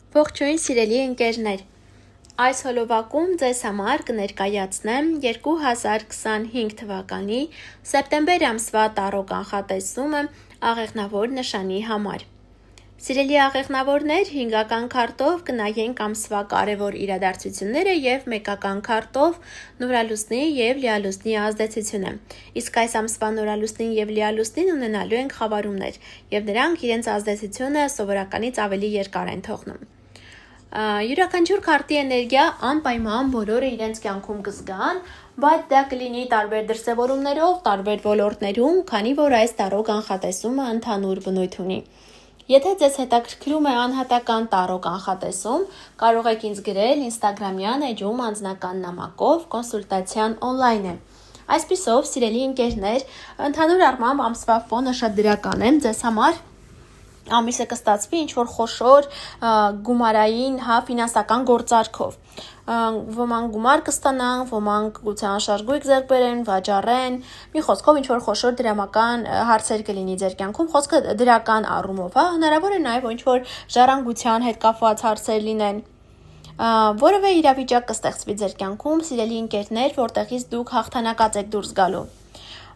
Ողջույն սիրելի ընկերներ, այս հոլովակում ձեզ համար կներկայացնեմ 2025 թվականի սեպտեմբեր ամսվա տառո կանխատեսումը աղեղնավոր նշանի համար։ Սիրելի աղեղնավորներ, հինգական քարտով կնայենք ամսվա կարևոր իրադարձությունները և մեկական քարտով նորալուսնի և լիալուսնի ազդեցությունը։ Իսկ այս ամսվա նորալուսնին և լիալուսնին ունենալու են խավարումներ, և նրանք իրենց ազդեցությունը սովորականից ավելի երկար են թողնում։ Յուրաքանչյուր քարտի էներգիա անպայման բոլորը իրենց կյանքում կզգան, բայց դա կլինի տարբեր դրսևորումներով, տարբեր ոլորտներում, քանի որ այս տառո կանխատեսումը ընդհանուր բնույթ ունի։ Եթե ձեզ հետաքրքրում է անհատական տառո կանխատեսում, կարող եք ինձ գրել Instagram-յան էջում անձնական նամակով, կոնսուլտացիան օնլայն է։ Այսպիսով, սիրելի ընկերներ, ընդհանուր առմամբ ամսվա ֆոնը շատ դրական է ձեզ համար։ Ամիսը կստացվի ինչ-որ խոշոր գումարային, ֆինանսական գործարքով։ Ոմանք գումար կստանան, ոմանք գուցե անշարժ գույք ձեռք բերեն, վաճառեն, մի խոսքով ինչ-որ խոշոր դրամական հարցեր կլինի ձեր կյանքում, խոսքը դրական առումով, հնարավոր է նաև ինչ-որ ժառանգության հետ կապված հարցեր լինեն։ Որևէ իրավիճակ կստեղծվի ձեր կյանքում, սիրելի ընկերներ, որտեղից դուք հաղթանակած եք դուրս գալու։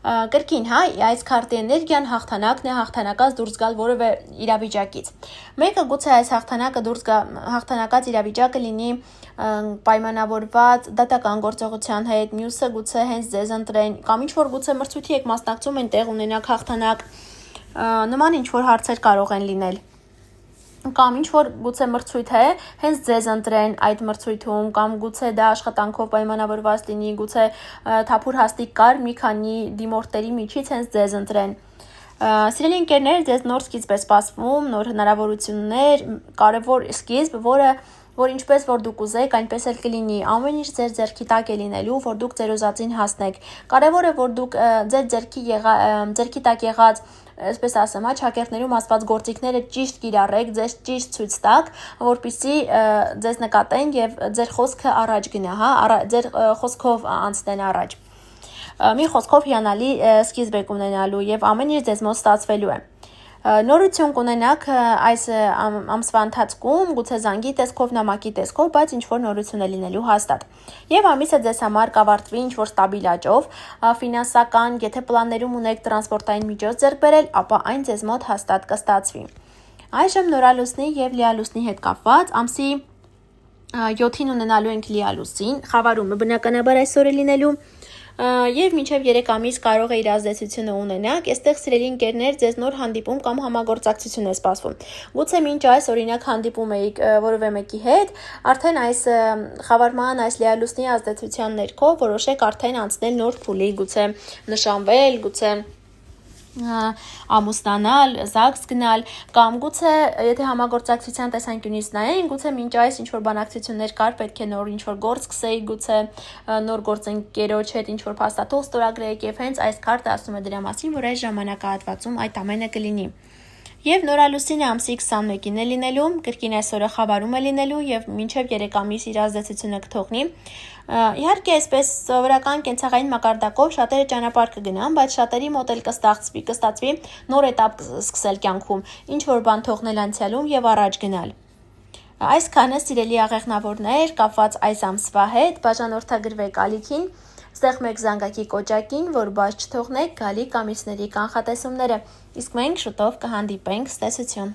Կրկին, այս քարտի էներգիան հաղթանակն է, հաղթանակած դուրս գալ որևէ իրավիճակից։ Մեկը գուցե այս հաղթանակած իրավիճակը լինի պայմանավորված դատական գործողության հետ, մյուսը գուցե հենց ձեզ ընտրեն, կամ ինչ-որ գուցե մրցույթի եք մասնակցում, այնտեղ ունենաք հաղթանակ, նման ինչ-որ հարցեր կարող են լինել։ Կամ ինչ-որ գուցե մրցույթ է, հենց ձեզ ընտրեն այդ մրցույթում, կամ գուցե դա աշխատանքով պայմանավորված լինի, գուցե թափուր հաստիք կար մի քանի դիմորդների միջից հենց ձեզ ընտրեն։ Սիրելի ընկերներ, ձեզ նոր սկիզբ է սպասվում, նոր հնարավորություններ, կարևոր սկիզբ, որ ինչպես որ դուք ուզեք, այնպես էլ կլինի, ամեն ինչ ձեր ձեռքի տակ է լինելու, որ դուք ձեր ուզածին հասնեք։ Կարևոր է, որ դուք ձեր ձեռքի տակ եղած, այսպես ասեմ, ճակերտներում ասված գործիքները ճիշտ կիրառեք, ձեզ ճիշտ ցույց տաք, որպեսզի ձեզ նկատեն եւ ձեր խոսքը առաջ գնա, ձեր խոսքով անցնեն առաջ։ Մի խոսքով հիանալի սկիզբ եք ունենալու եւ ամեն ինչ ձեզ մոտ ստացվելու է։ Նորություն կունենաք այս ամսվա ընթացքում, գուցե զանգի տեսքով, նամակի տեսքով, բայց ինչ-որ նորություն է լինելու հաստատ։ Եվ ամիսը ձեզ համար կավարտվի ինչ-որ ստաբիլ աճով, ֆինանսական, եթե պլաններում ունեք տրանսպորտային միջոց ձեռք բերել, ապա այն ձեզ մոտ հաստատ կստացվի։ Այժմ նորալուսնի եւ լիալուսնի հետ կապված ամսի 7-ին ունենալու ենք լիալուսին, խավարումը բնականաբար այսօր է լինելու։ Եվ մինչև 3 ամիս կարող է իր ազդեցությունը ունենաք, այստեղ սիրելի ընկերներ ձեզ նոր հանդիպում կամ համագործակցություն է սպասվում։ Գուցե մինչ այս օրինակ հանդիպում եք որևէ մեկի հետ, արդեն այս խավարման, այս լիալուսնի ազդեցության ներքո որոշեք արդեն անցնել նոր փուլի, գուցե նշանվել, գուցե ամուսնանալ, ԶԱԳՍ գնալ, կամ գուցե եթե համագործակցության տեսանկյունից նայեն, գուցե մինչ այս ինչ-որ բանակցություններ կար, պետք է նոր ինչ-որ գործ սկսեիք, գուցե նոր գործընկերոջ հետ ինչ-որ փաստաթուղթ ստորագրեիք, եւ հենց այս քարտը ասում է դրա մասին, որ այս ժամանակահատվածում այդ ամենը կլինի։ Եվ նորալուսինը ամսի 21-ին է լինելու, կրկին այսօրը խավարում է լինելու եւ մինչեւ 3 ամիս իր ազդեցությունը կթողնի։ Իհարկե, այսպես սովորական կենցաղային մակարդակով շատերը ճանապարհ կգնան, բայց շատերի մոտ էլ կստացվի նոր этап սկսել կյանքում, ինչ որ բան թողնել անցյալում եւ առաջ գնալ։ Այսքանը սիրելի աղեղնավորներ, կապված այս ամսվա հետ, բաժանորդագրվեք ալիքին, ստեղմեք զանգակի կոճակին, որ բաց չթողնեք գալիք ամիսների կանխատեսումները, իսկ մենք շուտով կհանդիպենք, ցտեսություն։